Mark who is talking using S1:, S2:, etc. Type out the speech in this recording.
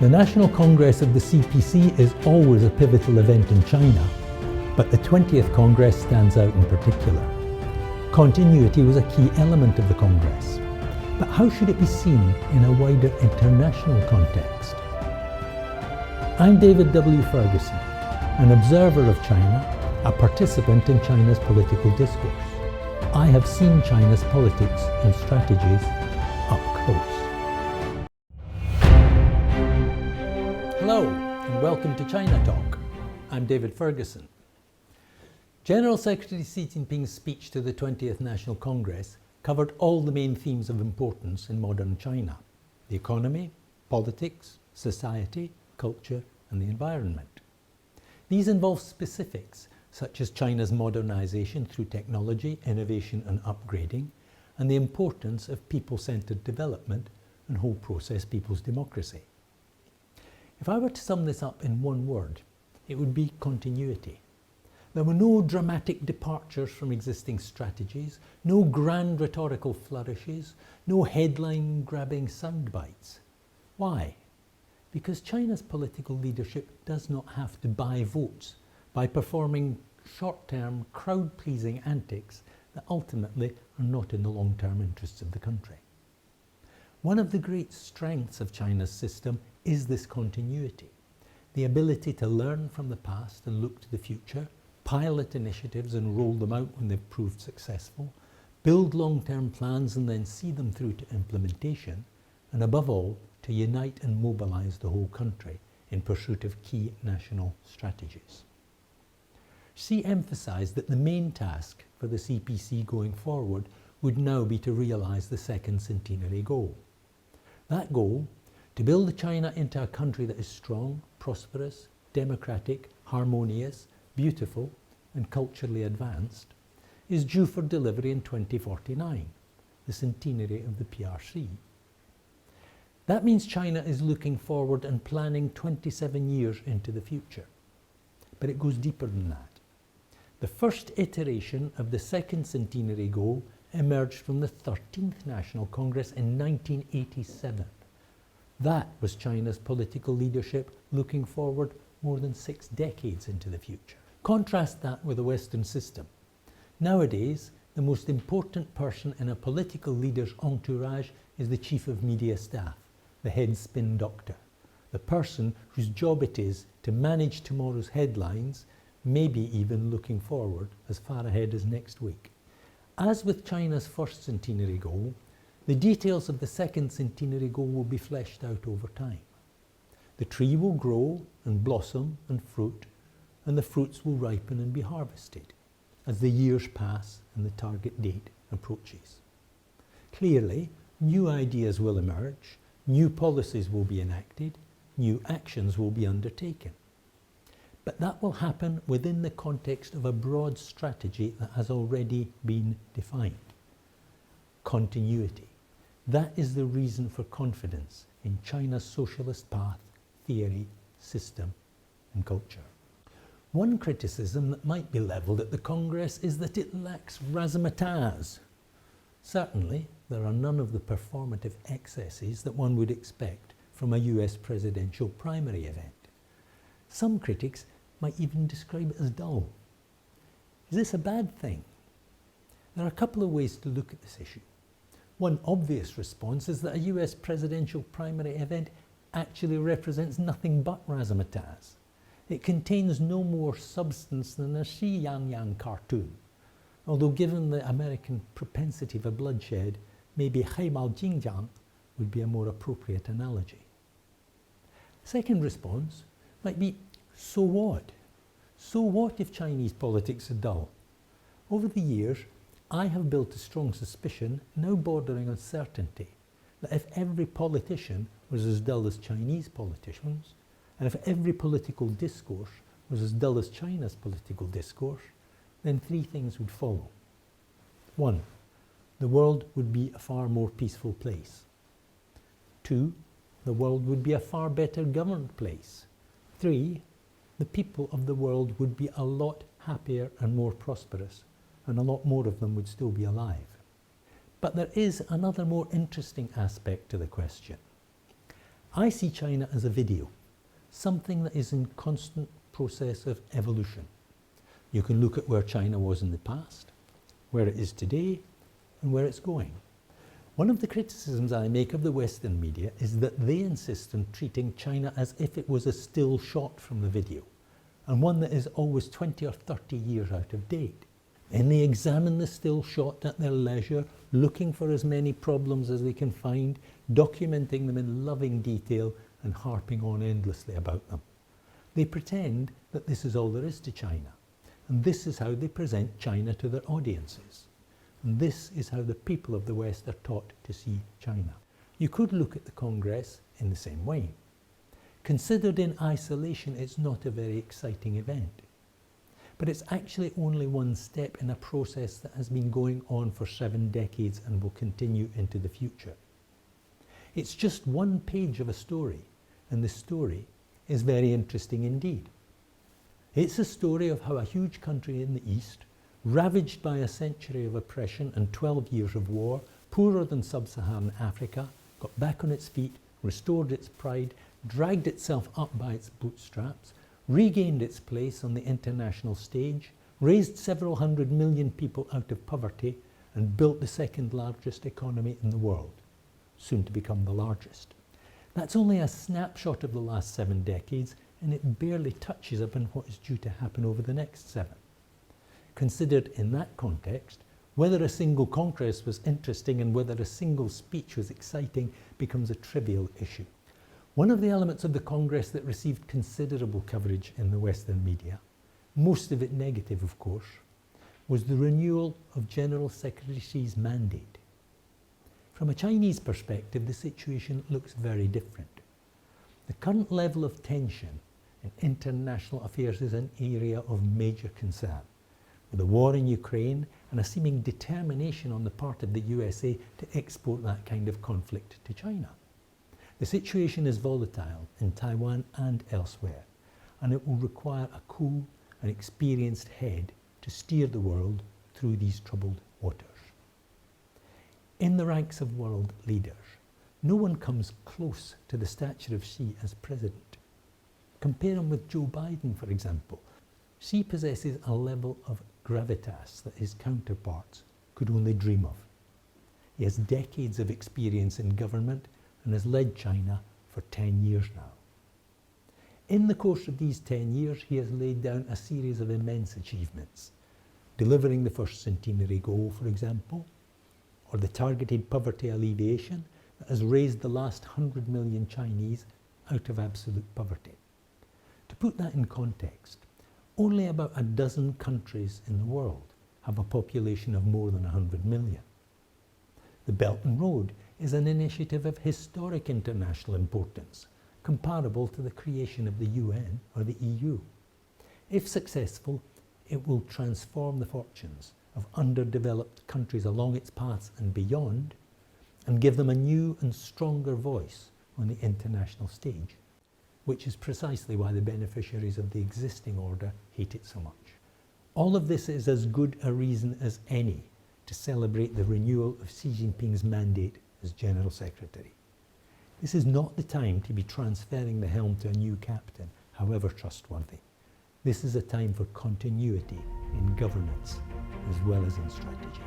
S1: The National Congress of the CPC is always a pivotal event in China, but the 20th Congress stands out in particular. Continuity was a key element of the Congress, but how should it be seen in a wider international context? I'm David W. Ferguson, an observer of China, a participant in China's political discourse. I have seen China's politics and strategies up close. Hello, and welcome to China Talk. I'm David Ferguson. General Secretary Xi Jinping's speech to the 20th National Congress covered all the main themes of importance in modern China: the economy, politics, society, culture, and the environment. These involve specifics such as China's modernization through technology, innovation and upgrading, and the importance of people-centered development and whole process people's democracy. If I were to sum this up in one word, it would be continuity. There were no dramatic departures from existing strategies, no grand rhetorical flourishes, no headline-grabbing sound bites. Why? Because China's political leadership does not have to buy votes by performing short-term, crowd-pleasing antics that ultimately are not in the long-term interests of the country. One of the great strengths of China's system is this continuity, the ability to learn from the past and look to the future, pilot initiatives and roll them out when they've proved successful, build long-term plans and then see them through to implementation, and above all, to unite and mobilize the whole country in pursuit of key national strategies. Xi emphasized that the main task for the CPC going forward would now be to realize the second centenary goal. That goal, to build China into a country that is strong, prosperous, democratic, harmonious, beautiful, and culturally advanced, is due for delivery in 2049, the centenary of the PRC. That means China is looking forward and planning 27 years into the future. But it goes deeper than that. The first iteration of the second centenary goal emerged from the 13th National Congress in 1987. That was China's political leadership looking forward more than 6 decades into the future. Contrast that with the Western system. Nowadays, the most important person in a political leader's entourage is the chief of media staff, the head spin doctor, the person whose job it is to manage tomorrow's headlines, maybe even looking forward as far ahead as next week. As with China's first centenary goal, the details of the second centenary goal will be fleshed out over time. The tree will grow and blossom and fruit, and the fruits will ripen and be harvested as the years pass and the target date approaches. Clearly, new ideas will emerge, new policies will be enacted, new actions will be undertaken. But that will happen within the context of a broad strategy that has already been defined. Continuity. That is the reason for confidence in China's socialist path, theory, system, and culture. One criticism that might be levelled at the Congress is that it lacks razzmatazz. Certainly, there are none of the performative excesses that one would expect from a US presidential primary event. Some critics might even describe it as dull. Is this a bad thing? There are a couple of ways to look at this issue. One obvious response is that a US presidential primary event actually represents nothing but razzmatazz. It contains no more substance than a Xi Yang Yang cartoon, although given the American propensity for bloodshed, maybe Hai Mao Jinjiang would be a more appropriate analogy. Second response might be, so what? So what if Chinese politics are dull? Over the years, I have built a strong suspicion, now bordering on certainty, that if every politician was as dull as Chinese politicians, and if every political discourse was as dull as China's political discourse, then 3 things would follow. 1, the world would be a far more peaceful place. 2, the world would be a far better governed place. 3, the people of the world would be a lot happier and more prosperous, and a lot more of them would still be alive. But there is another more interesting aspect to the question. I see China as a video, something that is in constant process of evolution. You can look at where China was in the past, where it is today, and where it's going. One of the criticisms I make of the Western media is that they insist on treating China as if it was a still shot from the video, and one that is always 20 or 30 years out of date. Then they examine the still shot at their leisure, looking for as many problems as they can find, documenting them in loving detail and harping on endlessly about them. They pretend that this is all there is to China, and this is how they present China to their audiences. And this is how the people of the West are taught to see China. You could look at the Congress in the same way. Considered in isolation, it's not a very exciting event. But it's actually only one step in a process that has been going on for 7 decades and will continue into the future. It's just one page of a story, and the story is very interesting indeed. It's a story of how a huge country in the East, ravaged by a century of oppression and 12 years of war, poorer than sub-Saharan Africa, got back on its feet, restored its pride, dragged itself up by its bootstraps, regained its place on the international stage, raised several 100 million people out of poverty, and built the second largest economy in the world, soon to become the largest. That's only a snapshot of the last 7 decades, and it barely touches upon what is due to happen over the next 7. Considered in that context, whether a single Congress was interesting and whether a single speech was exciting becomes a trivial issue. One of the elements of the Congress that received considerable coverage in the Western media, most of it negative of course, was the renewal of General Secretary Xi's mandate. From a Chinese perspective, the situation looks very different. The current level of tension in international affairs is an area of major concern, with the war in Ukraine and a seeming determination on the part of the USA to export that kind of conflict to China. The situation is volatile in Taiwan and elsewhere, and it will require a cool and experienced head to steer the world through these troubled waters. In the ranks of world leaders, no one comes close to the stature of Xi as president. Compare him with Joe Biden, for example. Xi possesses a level of gravitas that his counterparts could only dream of. He has decades of experience in government and has led China for 10 years now. In the course of these 10 years, he has laid down a series of immense achievements, delivering the first centenary goal, for example, or the targeted poverty alleviation that has raised the last 100 million Chinese out of absolute poverty. To put that in context, only about a dozen countries in the world have a population of more than 100 million. The Belt and Road is an initiative of historic international importance, comparable to the creation of the UN or the EU. If successful, it will transform the fortunes of underdeveloped countries along its paths and beyond, and give them a new and stronger voice on the international stage, which is precisely why the beneficiaries of the existing order hate it so much. All of this is as good a reason as any to celebrate the renewal of Xi Jinping's mandate as General Secretary. This is not the time to be transferring the helm to a new captain, however trustworthy. This is a time for continuity in governance as well as in strategy.